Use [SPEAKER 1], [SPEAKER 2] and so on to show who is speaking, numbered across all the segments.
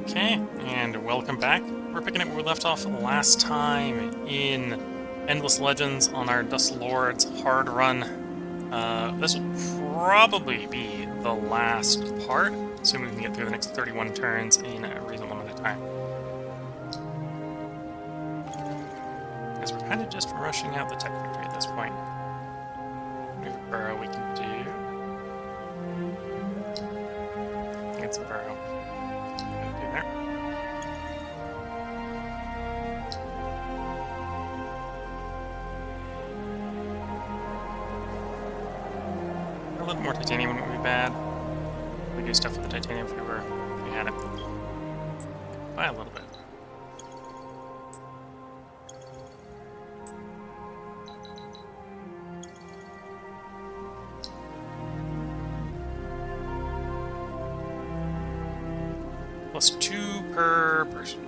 [SPEAKER 1] Okay, and welcome back. We're picking up where we left off last time in Endless Legends on our Dust Lords hard run. This will probably be the last part, assuming we can get through the next 31 turns in a reasonable amount of time. Because we're kind of just rushing out the tech victory at this point. Maybe burrow we can do. I think it's a burrow. Do there. A little more titanium wouldn't be bad. We do stuff with the titanium if we had it. By a little bit. +2 per person.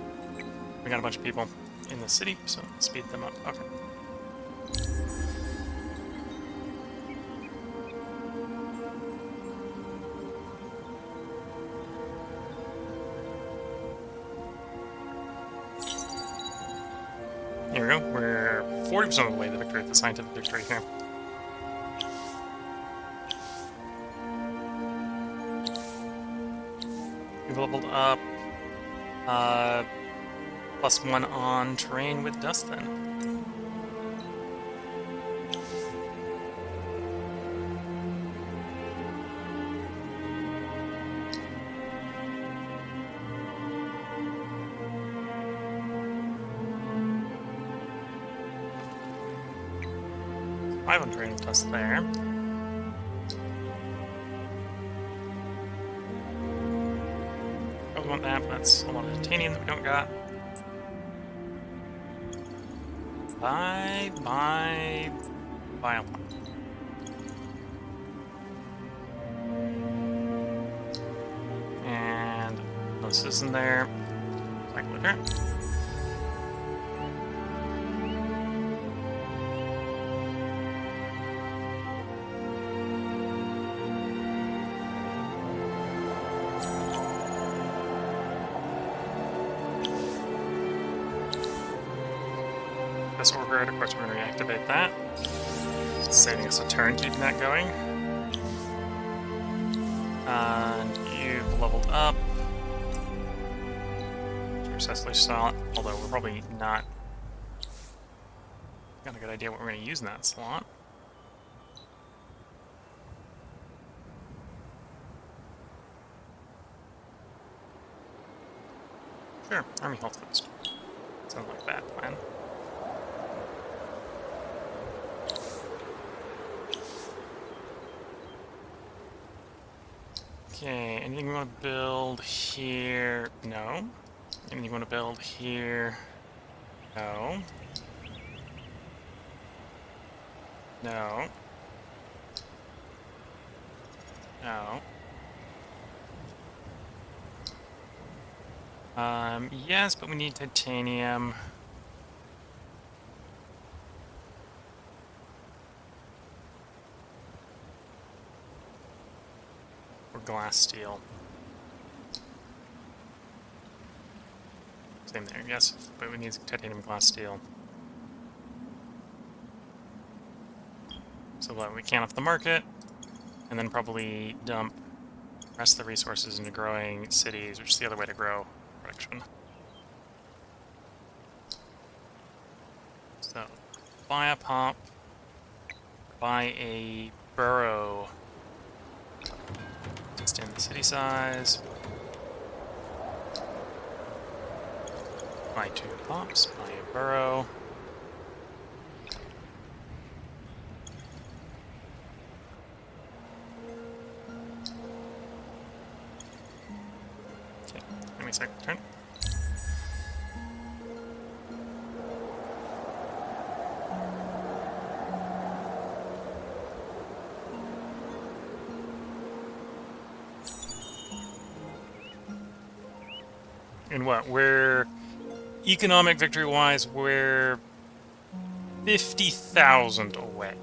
[SPEAKER 1] We got a bunch of people in the city, so let's speed them up. Okay. Here we go. We're 40% of the way to the victory, the scientific victory here. We've leveled up +1 on terrain with dust then. Five on terrain with dust there. Probably want that, but that's a lot of titanium that we don't got. Bye. And this isn't there. Cycle liquor. This order, of course, we're going to reactivate that. It's saving us a turn keeping that going. And you've leveled up. Successfully slot, although we're probably not got a good idea what we're going to use in that slot. Sure, army health boost. Sounds like a bad plan. Okay, anything you want to build here? No. Anything you want to build here? No. No. No. Yes, but we need titanium. Or glass steel. Same there, yes, but we need titanium glass steel. So we can off the market, and then probably dump the rest of the resources into growing cities, which is the other way to grow production. So, buy a pop, buy a burrow, extend the city size, buy 2 pops, buy a burrow. Okay, give me a second turn. And what? We're economic victory-wise, we're 50,000 away.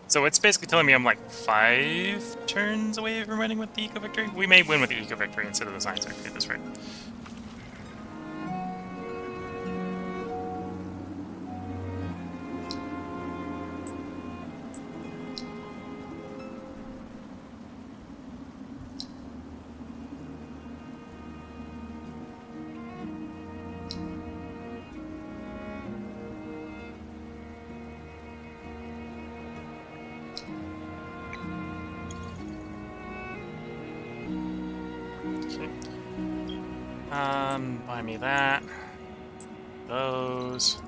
[SPEAKER 1] So it's basically telling me I'm like 5 turns away from winning with the eco victory. We may win with the eco victory instead of the science victory at this rate. Buy me that. Those.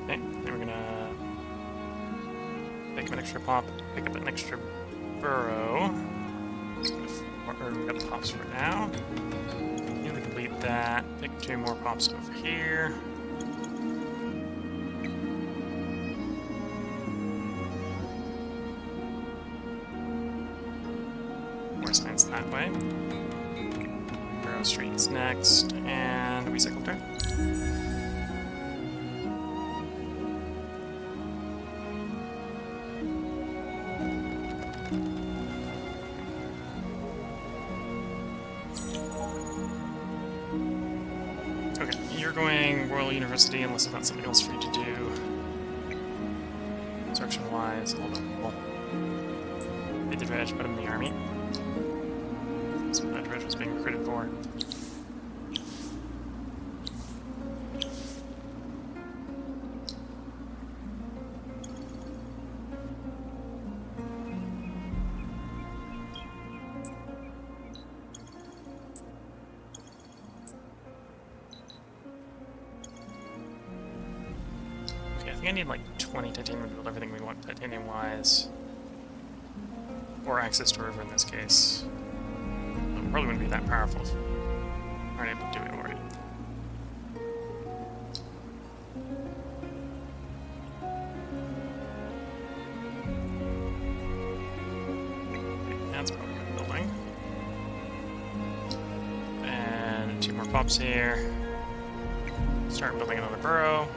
[SPEAKER 1] Okay, then we're gonna pick up an extra pop, pick up an extra burrow. We've got the pops for now. Nearly complete that. Pick 2 more pops over here. More signs that way. Burrow Street's next, and a recycle turn. Okay, you're going Royal University unless I've got something else for you to do. Construction-wise, hold on. Hit the dredge, put him in the army. That's what that dredge was being recruited for. Okay, I think I need like 20 titanium to build everything we want titanium-wise. Or access to a river in this case. It probably wouldn't be that powerful if we aren't able to do it already. Okay, that's probably a good building. And 2 more pops here. Start building another burrow.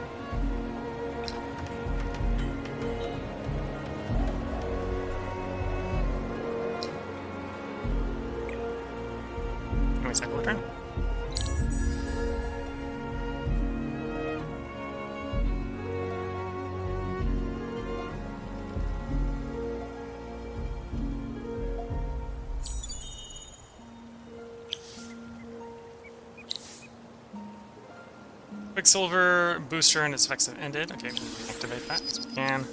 [SPEAKER 1] Cycle turn. Quicksilver booster and its effects have ended. Okay, we can activate that as we can.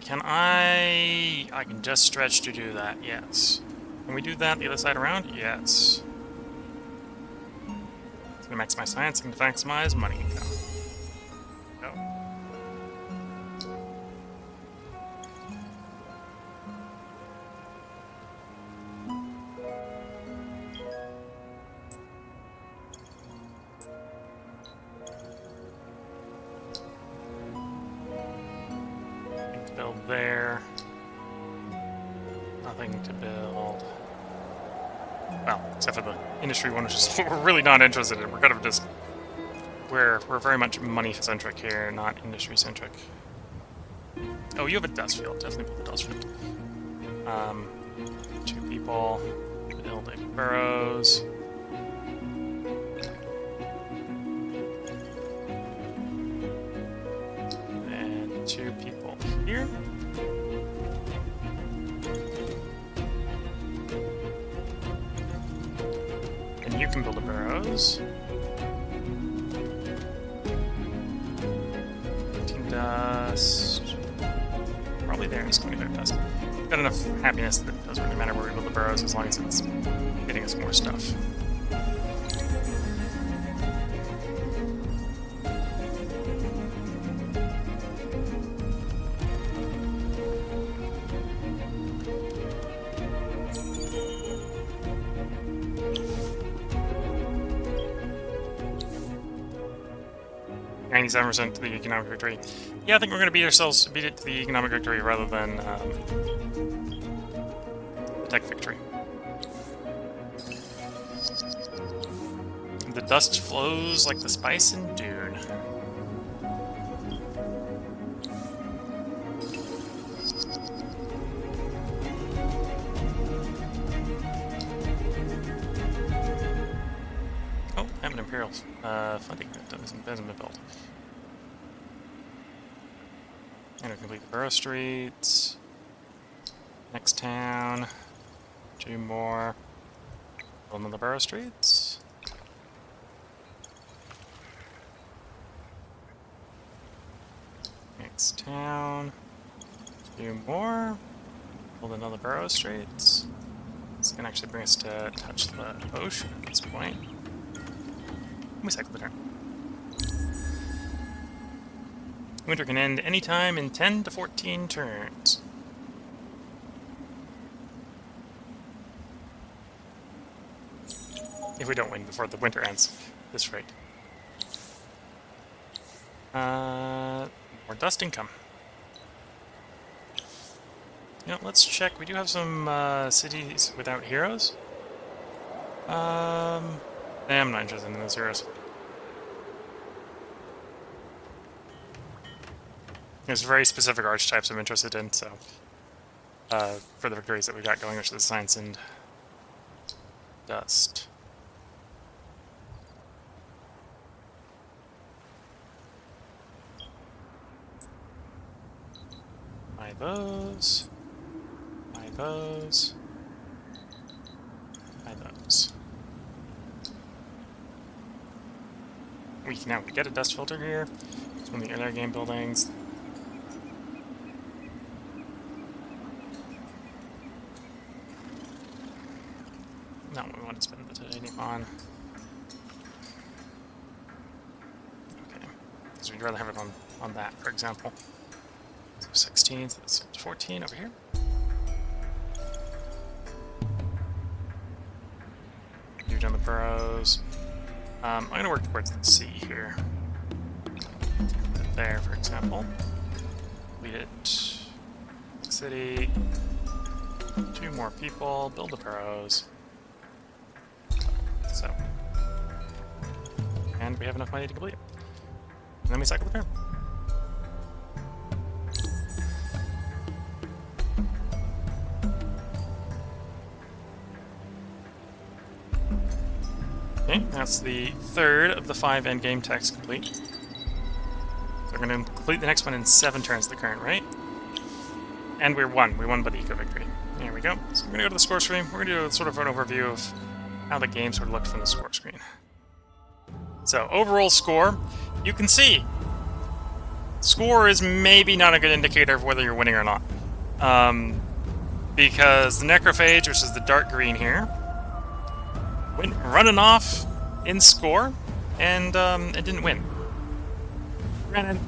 [SPEAKER 1] Can I can just stretch to do that, yes. Can we do that the other side around? Yes. It's going to maximize science and to maximize money income. Go. Nothing to build there. Nothing to build. Well, except for the industry one, which is what we're really not interested in. We're kind of just... We're very much money-centric here, not industry-centric. Oh, you have a dust field. Definitely put the dust field. 2 people building burrows. And 2 people here. And you can build the burrows. Dust. Probably there is 20 bear dust. Got enough happiness that it doesn't really matter where we build the burrows as long as it's getting us more stuff. 97% to the economic victory. Yeah, I think we're going to beat it to the economic victory rather than the tech victory. The dust flows like the spice in Dune. Oh, I have an Imperial funding that hasn't been built. And we complete the Burrow Streets. Next town. 2 more. Build another Burrow Streets. Next town. 2 more. Build another Burrow Straits. This can actually bring us to touch the ocean at this point. We cycle the turn. Winter can end anytime in 10 to 14 turns. If we don't win before the winter ends, this rate. More dust income. You know, let's check. We do have some cities without heroes. I'm not interested in those heroes. There's very specific archetypes I'm interested in, so for the victories that we got going, which is Science and Dust. Buy those. Buy those. Buy those. We get a dust filter here. It's one of the other game buildings. Not what we want to spend the titanium on. Okay. So we'd rather have it on that, for example. So 16, so that's 14 over here. You've done the burrows. I'm going to work towards the sea here. There, for example. Lead it. City. 2 more people. Build the burrows. So. And we have enough money to complete it. And then we cycle the turn. Okay, that's the 3rd of the 5 endgame texts complete. So we're going to complete the next one in 7 turns at the current rate. And we won. We won by the eco victory. There we go. So we're going to go to the score screen. We're going to do sort of an overview of how the game sort of looked from the score screen. So, overall score, you can see. Score is maybe not a good indicator of whether you're winning or not. Because the Necrophage, which is the dark green here, went running off in score, and it didn't win. Granted,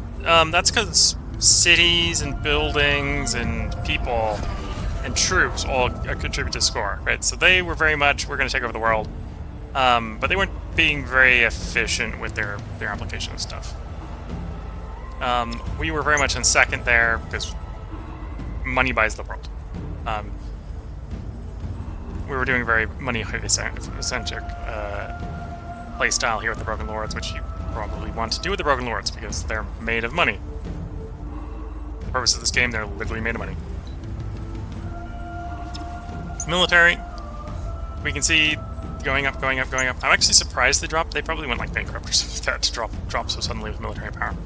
[SPEAKER 1] that's because cities and buildings and people and troops all contribute to score, right? So they were very much, we're going to take over the world, but they weren't being very efficient with their application and stuff. We were very much in second there because money buys the world. We were doing very money-centric play style here with the Broken Lords, which you probably want to do with the Broken Lords because they're made of money. For the purpose of this game, they're literally made of money. Military, we can see going up, going up, going up. I'm actually surprised they dropped. They probably went like bankrupt or something like that to drop so suddenly with military power.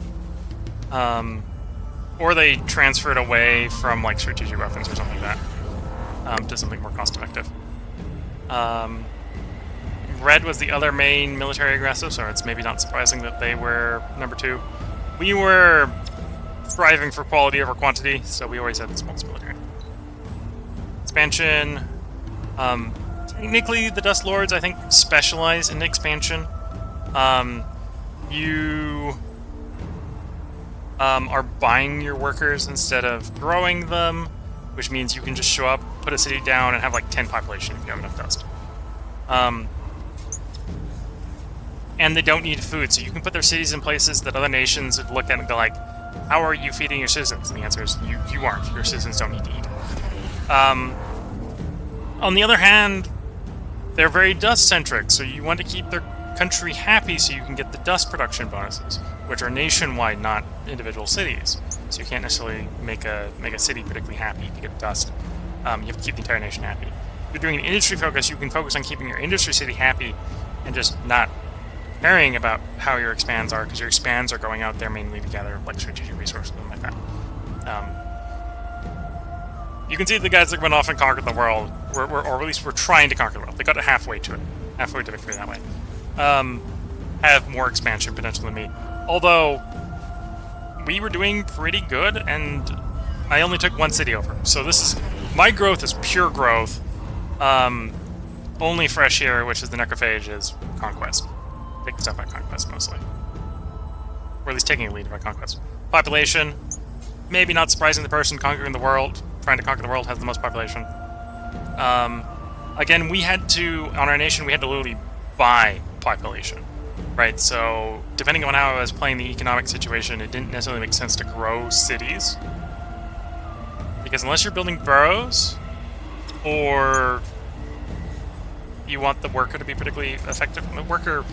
[SPEAKER 1] Or they transferred away from like strategic weapons or something like that to something more cost-effective. Red was the other main military aggressive, so it's maybe not surprising that they were number 2. We were striving for quality over quantity, so we always had the smallest military. Expansion. Technically, the Dust Lords, I think, specialize in expansion. You are buying your workers instead of growing them, which means you can just show up, put a city down, and have like 10 population if you have enough dust. And they don't need food, so you can put their cities in places that other nations would look at and go like, how are you feeding your citizens? And the answer is, you aren't. Your citizens don't need to eat. On the other hand, they're very dust-centric, so you want to keep their country happy so you can get the dust production bonuses, which are nationwide, not individual cities. So you can't necessarily make a city particularly happy to get dust. You have to keep the entire nation happy. If you're doing an industry focus, you can focus on keeping your industry city happy and just not caring about how your expands are, because your expands are going out there mainly to gather like strategic resources and like that. You can see the guys that went off and conquered the world, or at least were trying to conquer the world. They got halfway to it, halfway to victory that way. Have more expansion potential than me. Although, we were doing pretty good, and I only took one city over. So this is... my growth is pure growth. Only fresh here, which is the Necrophage, is conquest. Taking stuff by conquest, mostly. Or at least taking a lead by conquest. Population, maybe not surprising, the person conquering the world, trying to conquer the world, has the most population. Again, we had to, on our nation, we had to literally buy population. Right, so depending on how I was playing the economic situation, it didn't necessarily make sense to grow cities. Because unless you're building boroughs, or you want the worker to be particularly effective, the worker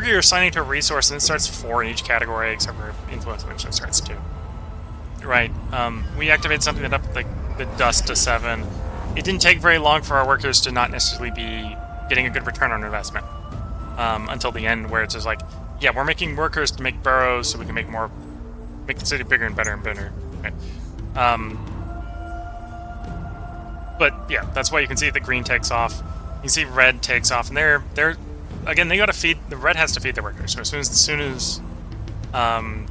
[SPEAKER 1] you're assigning to a resource, and it starts 4 in each category, except for influence, which starts 2. Right, we activated something that upped the dust to 7. It didn't take very long for our workers to not necessarily be getting a good return on investment. Until the end, where it's just like, yeah, we're making workers to make boroughs so we can make the city bigger and better and better. Right? But yeah, that's why you can see that green takes off. You can see red takes off, and they're again, they got to feed. The red has to feed their workers. So as soon as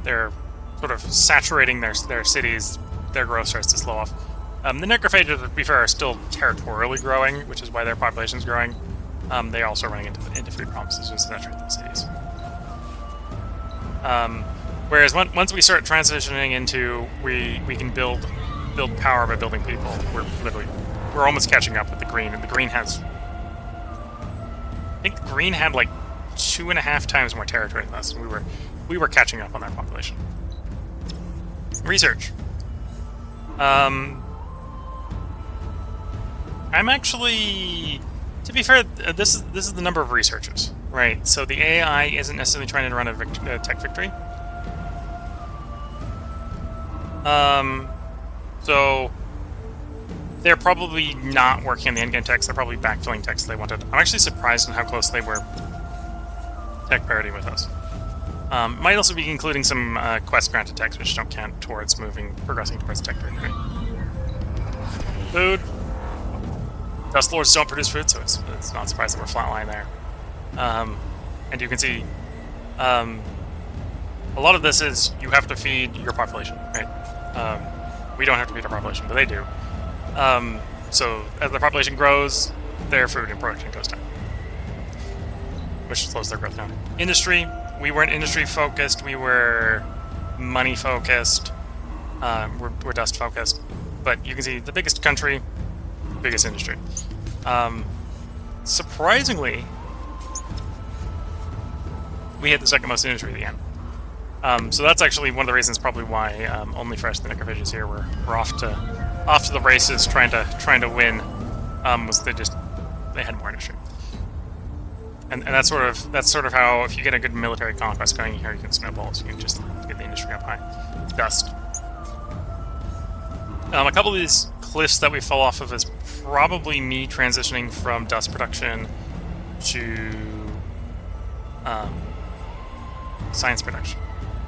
[SPEAKER 1] they're sort of saturating their cities, their growth starts to slow off. The Necrophages, to be fair, are still territorially growing, which is why their population's growing. They're also running into food problems as soon as they saturate those cities. Whereas once we start transitioning into we can build power by building people, we're almost catching up with the green, and the green has, I think the green had like 2.5 times more territory than us. And we were catching up on their population. Research. I'm actually, to be fair, this is the number of researchers, right? So the AI isn't necessarily trying to run a tech victory. So they're probably not working on the endgame techs. They're probably backfilling techs they wanted. I'm actually surprised at how close they were tech parity with us. Might also be including some quest granted techs, which don't count towards progressing towards tech victory. Food. Dust Lords don't produce food, so it's not surprising we're flatline there. And you can see a lot of this is you have to feed your population, right? We don't have to feed our population, but they do. So as the population grows, their food and production goes down, which slows their growth down. Industry, we weren't industry focused, we were money focused, we're dust focused. But you can see the biggest country, biggest industry. Surprisingly, we hit the second most industry at the end. So that's actually one of the reasons probably why only Fresh the Necrophages here were off to the races trying to win. Was they had more industry. And that's sort of how, if you get a good military conquest going here, you can snowball, so you can just get the industry up high. Dust. A couple of these cliffs that we fell off of is probably me transitioning from dust production to science production.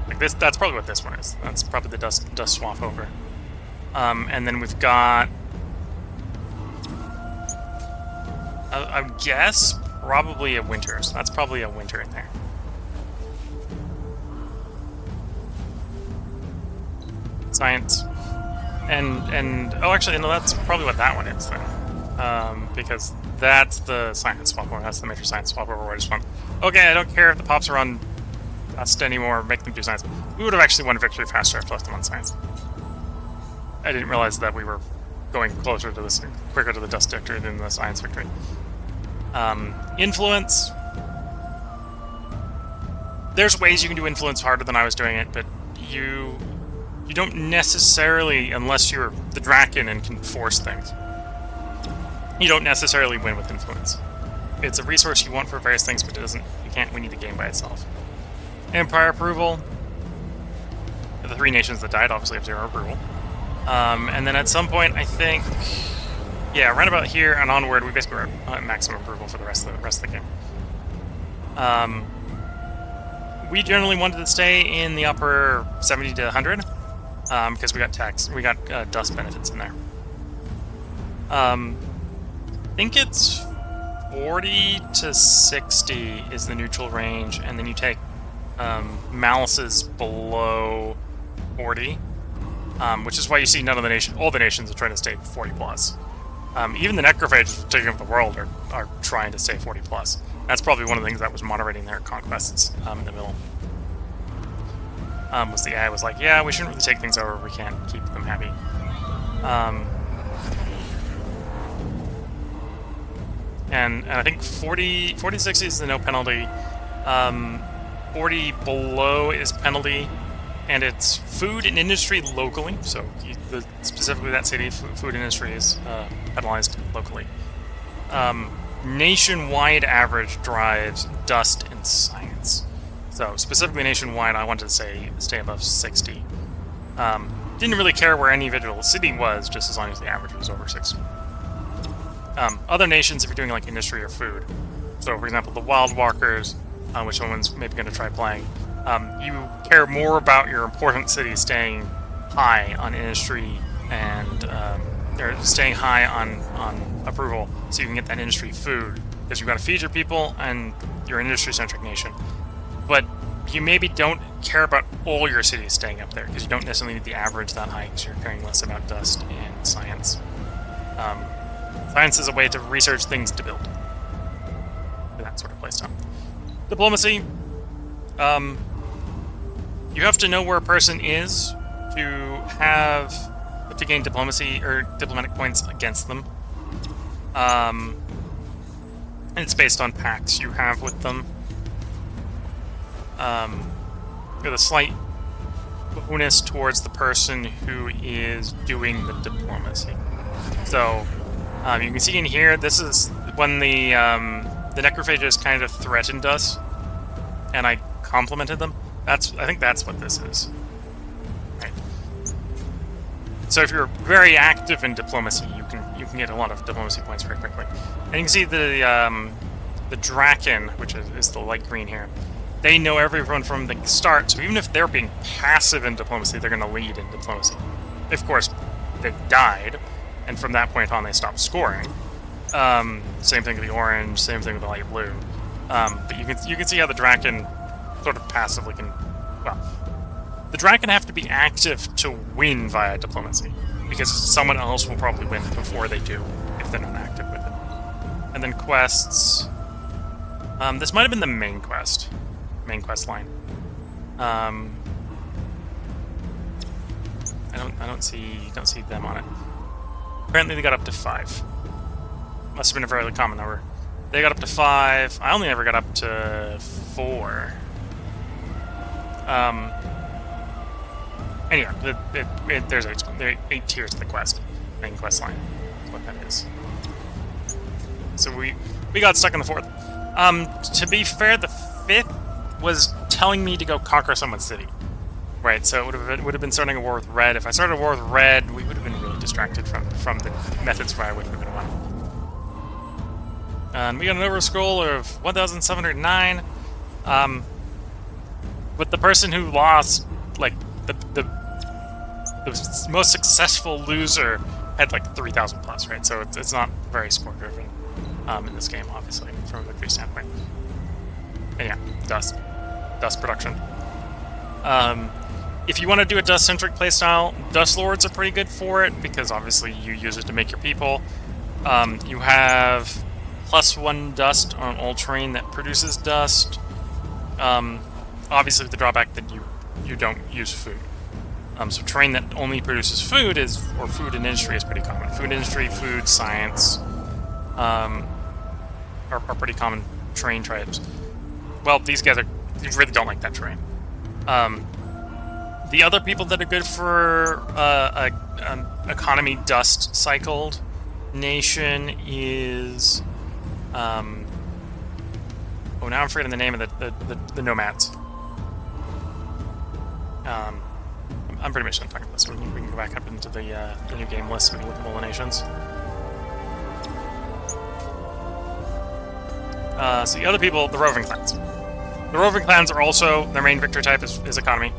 [SPEAKER 1] Like this, that's probably what this one is. That's probably the dust swap over. And then we've got, I guess, probably a winter. So that's probably a winter in there. Science. And oh, actually, no, that's probably what that one is then. Because that's the science swap over. That's the major science swap over where I just went, okay, I don't care if the pops are on dust anymore, make them do science. We would have actually won victory faster if we left them on science. I didn't realize that we were going quicker to the dust victory than the science victory. Influence. There's ways you can do influence harder than I was doing it, but you don't necessarily, unless you're the Draken and can force things, you don't necessarily win with influence. It's a resource you want for various things, but you can't win the game by itself. Empire approval. The 3 nations that died obviously have 0 approval. And then at some point, I think, yeah, right about here and onward, we basically were at maximum approval for the rest of the game. We generally wanted to stay in the upper 70 to 100 because we got dust benefits in there. I think it's 40 to 60 is the neutral range, and then you take malices below 40, which is why you see all the nations are trying to stay 40 plus. Even the necrophages taking over the world are trying to stay 40 plus. That's probably one of the things that was moderating their conquests in the middle. Was the AI was like, yeah, we shouldn't really take things over, we can't keep them happy. And I think 40, 60 is the no penalty. 40 below is penalty, and it's food and industry locally. So specifically that city, food industry is penalized locally. Nationwide average drives dust and science. So specifically nationwide, I wanted to say stay above 60. Didn't really care where any individual city was, just as long as the average was over 60. Other nations, if you're doing like industry or food, so for example the Wild Walkers, which someone's maybe going to try playing, you care more about your important city staying high on industry and or staying high on approval, so you can get that industry food, because you've got to feed your people and you're an industry-centric nation. But you maybe don't care about all your cities staying up there, because you don't necessarily need the average that high, because you're caring less about dust and science. Science is a way to research things to build. That sort of playstyle. Diplomacy. You have to know where a person is to gain diplomacy or diplomatic points against them. And it's based on pacts you have with them. With a slight bonus towards the person who is doing the diplomacy. So you can see in here, this is when the necrophages kind of threatened us, and I complimented them. I think that's what this is. Right. So if you're very active in diplomacy, you can get a lot of diplomacy points very quickly. And you can see the Draken, which is the light green here. They know everyone from the start, so even if they're being passive in diplomacy, they're going to lead in diplomacy. Of course, they died, and from that point on, they stopped scoring. Same thing with the orange, same thing with the light blue. But you can see how the Draken sort of passively can... Well, the Draken have to be active to win via diplomacy, because someone else will probably win before they do, if they're not active with it. And then quests... this might have been the main quest line. I don't see them on it. Apparently they got up to 5. Must have been a fairly common number. They got up to 5. I only ever got up to 4. Anyway, there's 8 tiers to the main quest line. That's what that is. So we got stuck in the 4th. To be fair, the 5th was telling me to go conquer someone's city. Right, so it would have been starting a war with Red. If I started a war with Red, we would have been really distracted from the methods where I would have been won. And we got an overall score of 1,709. With the person who lost, like, the most successful loser had like 3,000 plus, right? So it's not very score driven in this game, obviously, from a victory standpoint. And yeah, dust production. If you want to do a dust-centric playstyle, Dust Lords are pretty good for it, because obviously you use it to make your people. You have +1 dust on all terrain that produces dust. Obviously with the drawback that you don't use food. So terrain that only produces food or food and industry is pretty common. Food industry, food, science are pretty common terrain types. Well, these guys really don't like that terrain. The other people that are good for an economy dust cycled nation is oh, now I'm forgetting the name of the nomads. I'm pretty much done talking about this. We can go back up into the new game list. We can look at all the nations. So the other people, the roving clans. The roving clans are also, their main victory type is economy.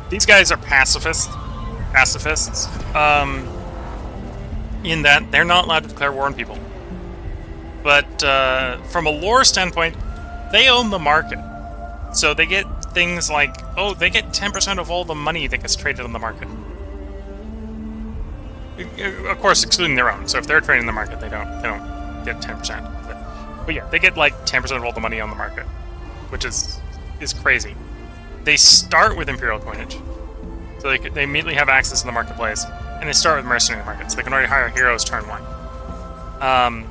[SPEAKER 1] These guys are pacifists, in that they're not allowed to declare war on people. But from a lore standpoint, they own the market, so they things like, oh, they get 10% of all the money that gets traded on the market. Of course, excluding their own. So if they're trading the market, they don't get 10%. But yeah, they get like 10% of all the money on the market, which is crazy. They start with Imperial coinage, so they immediately have access to the marketplace, and they start with mercenary markets. So they can already hire heroes turn 1.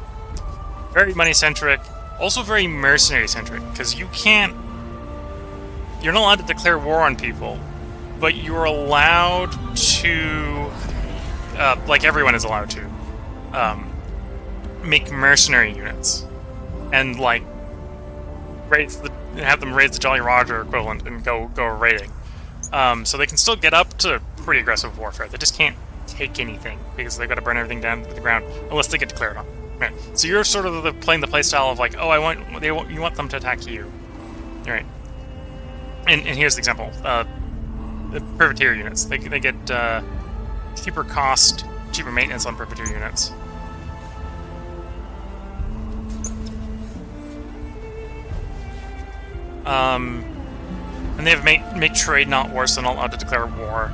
[SPEAKER 1] Very money-centric, also very mercenary-centric, because you're not allowed to declare war on people, but you're allowed to, like everyone is allowed to, make mercenary units, and like have them raise the Jolly Roger equivalent and go raiding. So they can still get up to pretty aggressive warfare. They just can't take anything because they've got to burn everything down to the ground unless they get declared on. Right. So you're sort of playing the playstyle of like, oh, you want them to attack you. All right. And here's the example: the privateer units. They get cheaper cost, cheaper maintenance on privateer units. And they have make trade not war, so they're not allowed to declare war.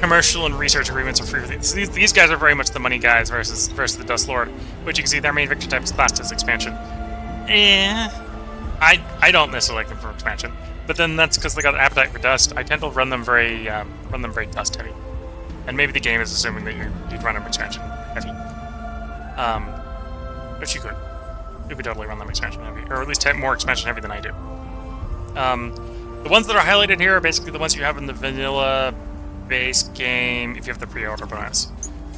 [SPEAKER 1] Commercial and research agreements are free for these. So these guys are very much the money guys versus the Dust Lord, which you can see their main victor type is classed as expansion. I don't necessarily like them for expansion, but then that's because they got an appetite for dust. I tend to run them very dust heavy, and maybe the game is assuming that you'd run them expansion heavy. Which you could. You could totally run them expansion heavy, or at least more expansion heavy than I do. The ones that are highlighted here are basically the ones you have in the vanilla base game if you have the pre-order bonus.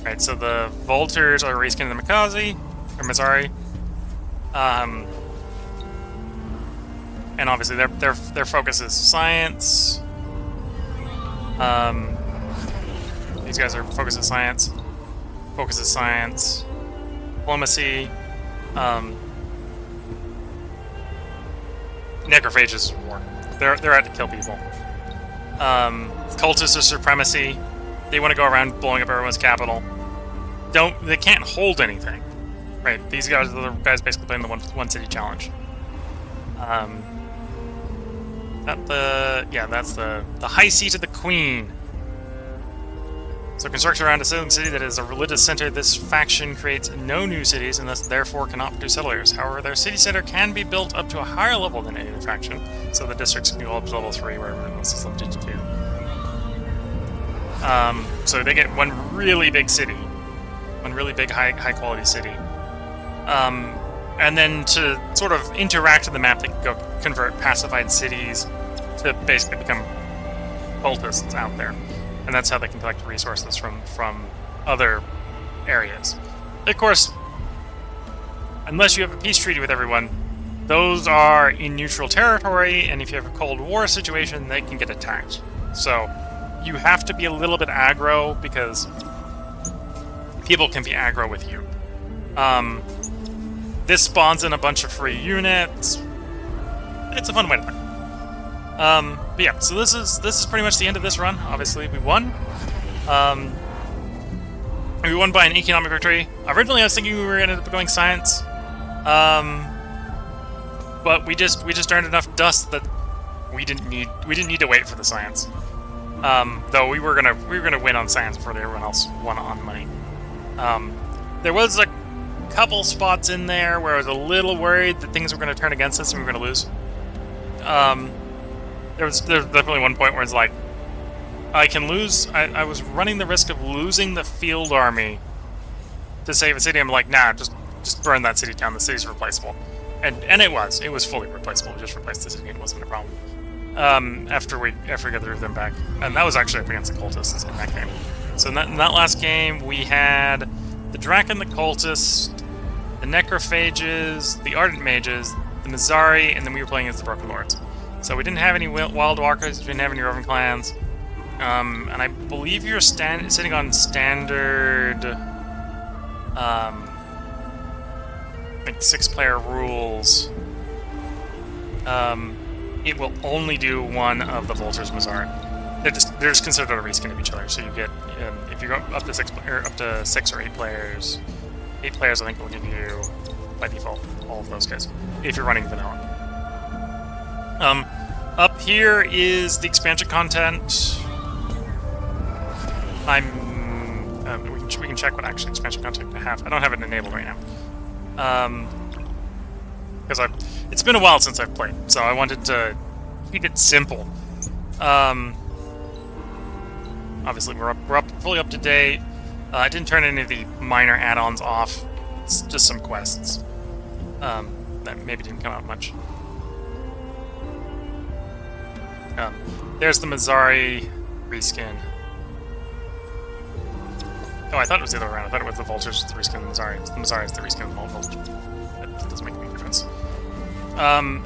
[SPEAKER 1] Right, so the Vultures are reskin the Mikazi, or Mazari. And obviously their focus is science. These guys are focus is science. Focus is science. Diplomacy. Necrophages is war. They're out to kill people. Cultists are supremacy. They want to go around blowing up everyone's capital. They can't hold anything. Right, these guys are the guys basically playing the one city challenge. That's the high seat of the Queen. So construction around a settling city that is a religious center, this faction creates no new cities and thus therefore cannot produce settlers. However, their city center can be built up to a higher level than any other faction, so the districts can go up to level 3 where everyone else is limited to 2. So they get one really big city, one really big high quality city. And then to sort of interact with the map, they can go convert pacified cities to basically become cultists out there. And that's how they can collect resources from other areas. Of course, unless you have a peace treaty with everyone, those are in neutral territory, and if you have a Cold War situation, they can get attacked. So you have to be a little bit aggro, because people can be aggro with you. This spawns in a bunch of free units. It's a fun way to play. But yeah, so this is pretty much the end of this run. Obviously, we won. We won by an economic victory. Originally, I was thinking we were going to end up going science, but we just earned enough dust that we didn't need to wait for the science. Though we were gonna win on science before everyone else won on money. There was a couple spots in there where I was a little worried that things were going to turn against us and we were going to lose. There's definitely one point where it's like, I can lose. I was running the risk of losing the field army to save a city. I'm like, nah, just burn that city down. The city's replaceable, and it was fully replaceable. We just replaced the city. It wasn't a problem. After we got them back, and that was actually up against the cultists in that game. So in that last game, we had the Draken, the cultists, the Necrophages, the Ardent Mages, the Mazari, and then we were playing as the Broken Lords. So we didn't have any Wild Walkers, we didn't have any Roving Clans, and I believe you're sitting on standard, like 6-player rules. It will only do one of the Vultures Mazari. They're just considered a reskin of each other. So you get if you go up to 6 or 8 players. 8 players, I think, will give you by default all of those guys if you're running vanilla. Up here is the expansion content. We can check what actual expansion content I have. I don't have it enabled right now. Because it's been a while since I've played, so I wanted to keep it simple. Obviously, we're fully up to date. I didn't turn any of the minor add-ons off. It's just some quests that maybe didn't come out much. There's the Mazari reskin. Oh, I thought it was the other way around. I thought it was the Vultures with the reskin of the Mazari. The Mazari is the reskin of the Vultures. That doesn't make any difference.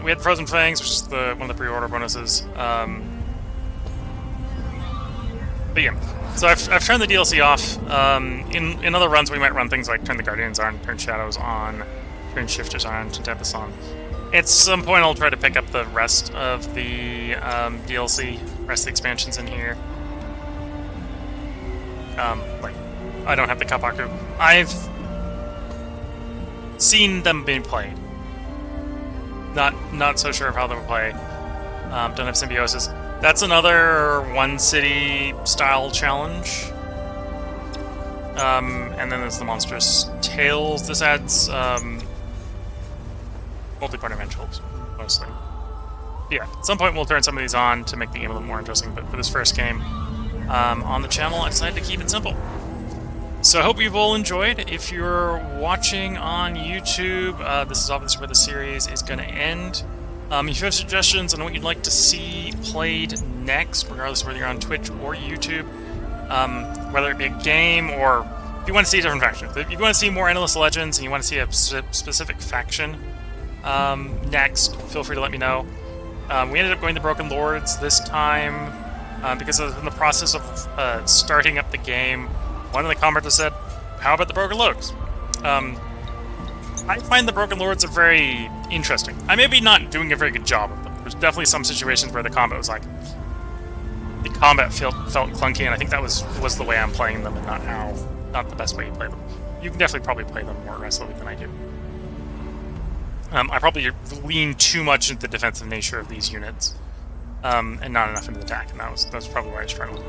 [SPEAKER 1] We had Frozen Fangs, which is one of the pre-order bonuses. But yeah, so I've turned the DLC off. In other runs, we might run things like turn the Guardians on, turn Shadows on, turn Shifters on, turn Tempest on. At some point, I'll try to pick up the rest of the DLC, rest of the expansions in here. Like, I don't have the Kapaku. I've seen them being played. Not so sure of how they will play. Don't have Symbiosis. That's another one city style challenge. And then there's the Monstrous Tales. This adds multi-part eventuals, mostly. Yeah, at some point we'll turn some of these on to make the game a little more interesting, but for this first game on the channel, I decided to keep it simple. So I hope you've all enjoyed. If you're watching on YouTube, this is obviously where the series is going to end. If you have suggestions on what you'd like to see played next, regardless of whether you're on Twitch or YouTube, whether it be a game or if you want to see a different faction. If you want to see more Endless Legends and you want to see a specific faction next, feel free to let me know. We ended up going to Broken Lords this time because in the process of starting up the game, one of the commenters said, "How about the Broken Lords?" I find the Broken Lords are very interesting. I may be not doing a very good job of them. There's definitely some situations where the combat was like... The combat felt clunky, and I think that was the way I'm playing them and not the best way you play them. You can definitely probably play them more aggressively than I do. I probably lean too much into the defensive nature of these units, and not enough into the attack, and that's probably why I struggled.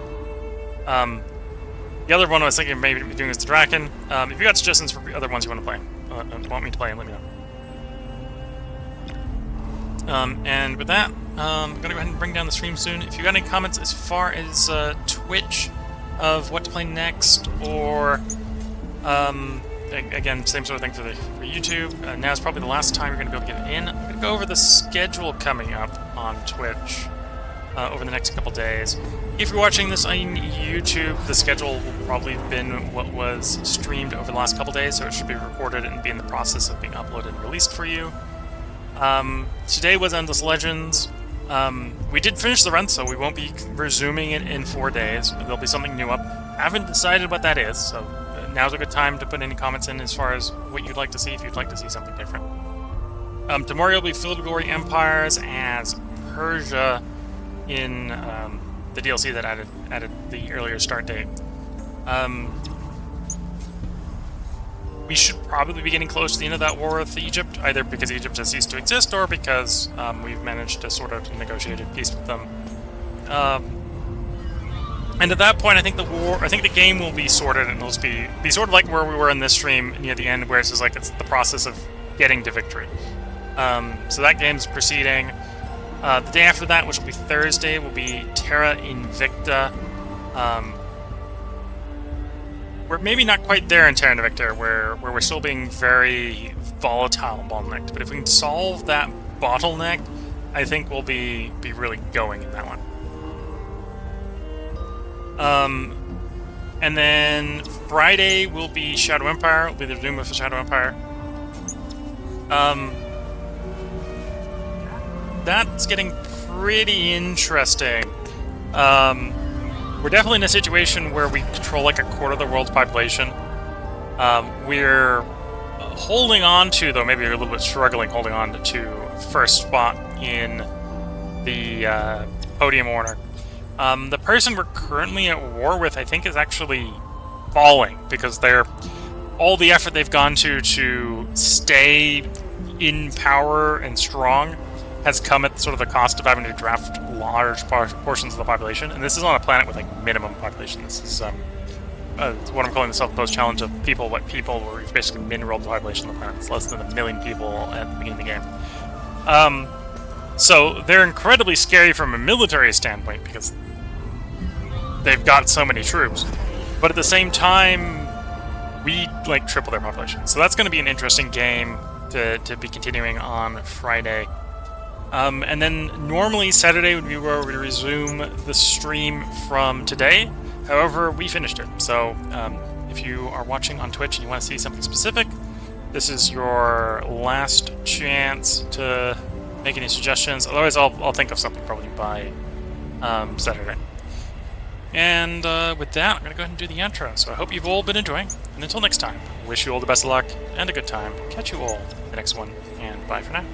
[SPEAKER 1] The other one I was thinking of maybe doing is the Draken. If you got suggestions for other ones you want to play, want me to play, let me know. And with that, I'm going to go ahead and bring down the stream soon. If you got any comments as far as Twitch of what to play next, or again, same sort of thing for YouTube, now's probably the last time you're going to be able to get in. I'm going to go over the schedule coming up on Twitch over the next couple days. If you're watching this on YouTube, the schedule will probably have been what was streamed over the last couple days, so it should be recorded and be in the process of being uploaded and released for you. Today was Endless Legends. We did finish the run, so we won't be resuming it in 4 days. There'll be something new up. I haven't decided what that is, so now's a good time to put any comments in as far as what you'd like to see, if you'd like to see something different. Tomorrow will be Field of Glory Empires as Persia in the DLC that added the earlier start date. We should probably be getting close to the end of that war with Egypt, either because Egypt has ceased to exist or because we've managed to sort of negotiate a peace with them. And at that point, I think the game will be sorted, and it'll just be sort of like where we were in this stream near the end, where it's just like it's the process of getting to victory. So that game's proceeding. The day after that, which will be Thursday, will be Terra Invicta. We're maybe not quite there in Terra Invicta, where we're still being very volatile bottlenecked. But if we can solve that bottleneck, I think we'll be really going in that one. And then Friday will be Shadow Empire. It'll be the Doom of the Shadow Empire. That's getting pretty interesting. We're definitely in a situation where we control like a quarter of the world's population. We're holding on to, though maybe a little bit struggling, holding on to first spot in the podium order. The person we're currently at war with, I think, is actually falling because all the effort they've gone to stay in power and strong has come at sort of the cost of having to draft large portions of the population. And this is on a planet with like minimum population. This is what I'm calling the self-imposed challenge of people, where we've basically min-rolled the population of the planet. It's less than 1 million people at the beginning of the game. So they're incredibly scary from a military standpoint because they've got so many troops. But at the same time, we like triple their population. So that's going to be an interesting game to be continuing on Friday. And then normally Saturday would be where we resume the stream from today. However, we finished it. So if you are watching on Twitch and you want to see something specific, this is your last chance to make any suggestions. Otherwise, I'll think of something probably by Saturday. And with that, I'm going to go ahead and do the outro. So I hope you've all been enjoying. And until next time, wish you all the best of luck and a good time. Catch you all in the next one, and bye for now.